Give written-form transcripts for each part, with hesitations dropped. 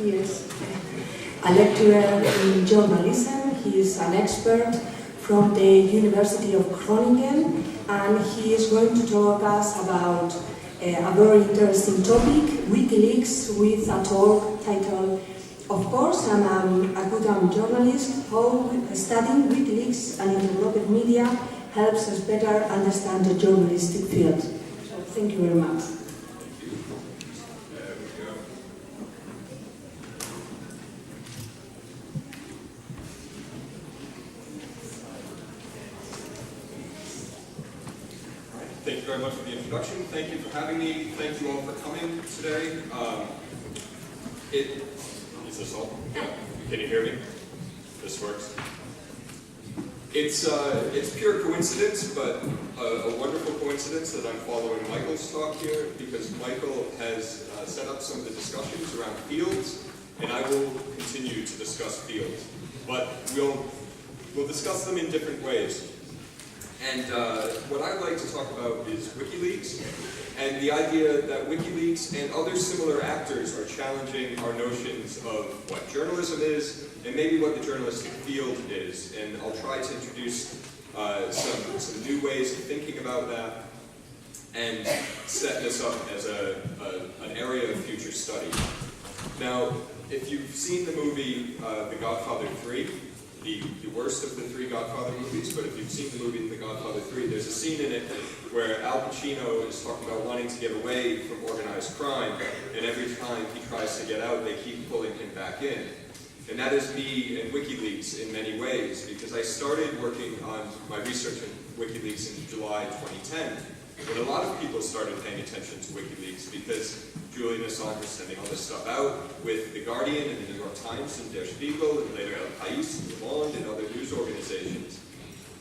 He is a lecturer in journalism. He is an expert from the University of Groningen, and he is going to talk us about a very interesting topic, WikiLeaks, with a talk titled, "Of course, I'm a good journalist, how studying WikiLeaks and interloper media helps us better understand the journalistic field." So thank you very much. Thank you very much for the introduction. Thank you for having me. Thank you all for coming today. Is this all? Yeah. Can you hear me? This works. It's pure coincidence, but a wonderful coincidence that I'm following Michael's talk here, because Michael has set up some of the discussions around fields, and I will continue to discuss fields. But we'll discuss them in different ways. And what I'd like to talk about is WikiLeaks, and the idea that WikiLeaks and other similar actors are challenging our notions of what journalism is, and maybe what the journalistic field is. And I'll try to introduce some new ways of thinking about that, and set this up as an area of future study. Now, if you've seen the movie The Godfather 3, the worst of the three Godfather movies, but if you've seen the movie The Godfather 3, there's a scene in it where Al Pacino is talking about wanting to get away from organized crime, and every time he tries to get out, they keep pulling him back in. And that is me and WikiLeaks in many ways, because I started working on my research on WikiLeaks in July 2010, when a lot of people started paying attention to WikiLeaks because Julian Assange was sending all this stuff out with The Guardian and the New York Times and Der Spiegel and later El País and Le Monde and other news organizations.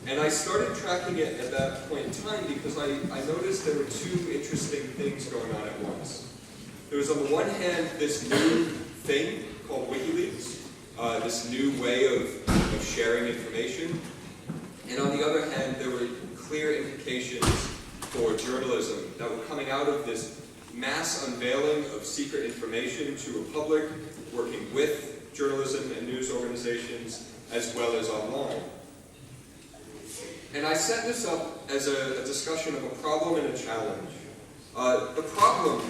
And I started tracking it at that point in time because I noticed there were two interesting things going on at once. There was on the one hand this new thing called WikiLeaks, this new way of sharing information. And on the other hand, there were clear implications for journalism that were coming out of this mass unveiling of secret information to a public working with journalism and news organizations as well as online. And I set this up as a discussion of a problem and a challenge. The problem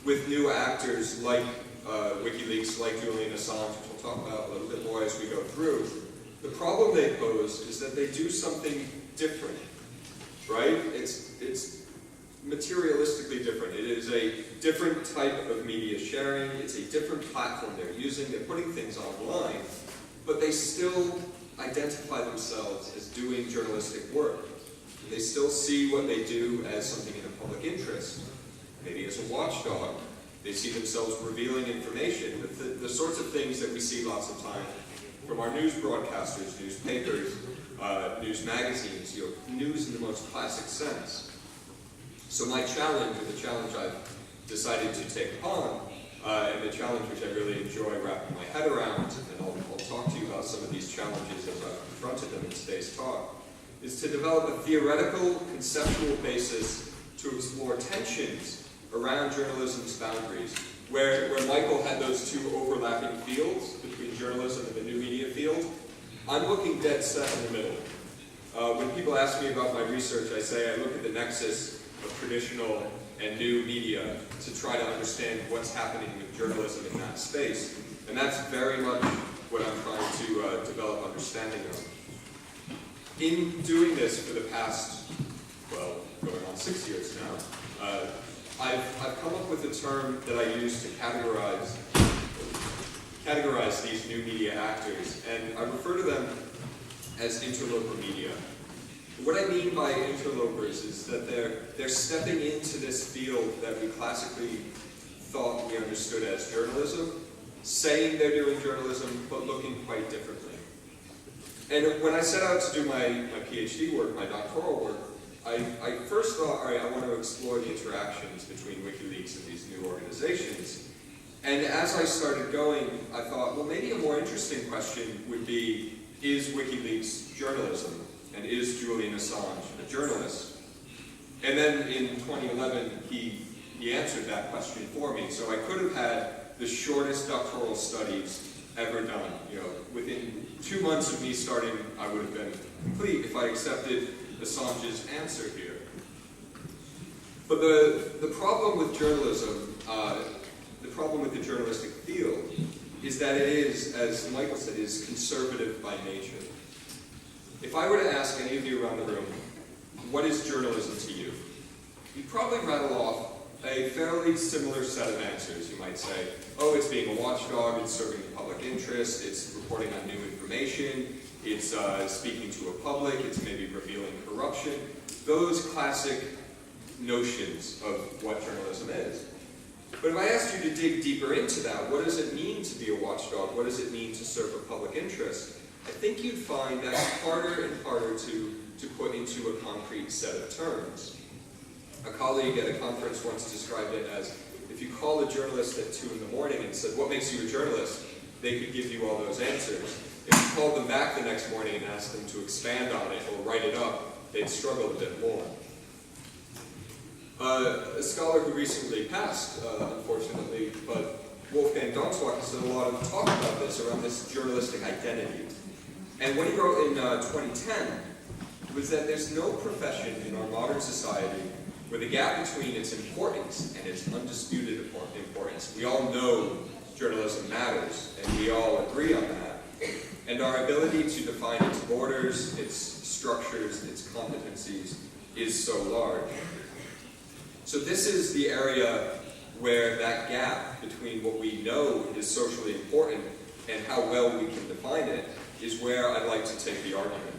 with new actors like WikiLeaks, like Julian Assange, which we'll talk about a little bit more as we go through, the problem they pose is that they do something different, right? It's materialistically different. It is a different type of media sharing. It's a different platform they're using. They're putting things online, but they still identify themselves as doing journalistic work. They still see what they do as something in the public interest, maybe as a watchdog. They see themselves revealing information, the sorts of things that we see lots of time from our news broadcasters, newspapers, news magazines, news in the most classic sense. So my challenge, or the challenge I've decided to take upon, and the challenge which I really enjoy wrapping my head around, and I'll talk to you about some of these challenges as I've confronted them in today's talk, is to develop a theoretical, conceptual basis to explore tensions around journalism's boundaries, where Michael had those two overlapping fields between journalism and the new media field. I'm looking dead set in the middle. When people ask me about my research, I say I look at the nexus of traditional and new media to try to understand what's happening with journalism in that space. And that's very much what I'm trying to develop understanding of. In doing this for the past, well, going on 6 years now, I've come up with a term that I use to categorize these new media actors, and I refer to them as interloper media. What I mean by interlopers is that they're stepping into this field that we classically thought we understood as journalism, saying they're doing journalism, but looking quite differently. And when I set out to do my PhD work, my doctoral work, I first thought, all right, I want to explore the interactions between WikiLeaks and these new organizations. And as I started going, I thought, well, maybe a more interesting question would be, is WikiLeaks journalism? And is Julian Assange a journalist? And then in 2011, he answered that question for me. So I could have had the shortest doctoral studies ever done. You know, within 2 months of me starting, I would have been complete if I accepted Assange's answer here. But the problem with journalism, the problem with the journalistic field, is that it is, as Michael said, is conservative by nature. If I were to ask any of you around the room, what is journalism to you? You'd probably rattle off a fairly similar set of answers. You might say, oh, it's being a watchdog, it's serving the public interest, it's reporting on new information, it's speaking to a public, it's maybe revealing corruption. Those classic notions of what journalism is. But if I asked you to dig deeper into that, what does it mean to be a watchdog? What does it mean to serve a public interest? I think you'd find that's harder and harder to put into a concrete set of terms. A colleague at a conference once described it as, if you called a journalist at 2 in the morning and said, what makes you a journalist? They could give you all those answers. If you called them back the next morning and asked them to expand on it or write it up, they'd struggle a bit more. A scholar who recently passed, unfortunately, but Wolfgang Donswak has done a lot of talk about this, around this journalistic identity. And what he wrote in 2010 was that there's no profession in our modern society where the gap between its importance and its undisputed importance, we all know journalism matters, and we all agree on that, and our ability to define its borders, its structures, its competencies is so large. So this is the area where that gap between what we know is socially important and how well we can define it is where I'd like to take the argument.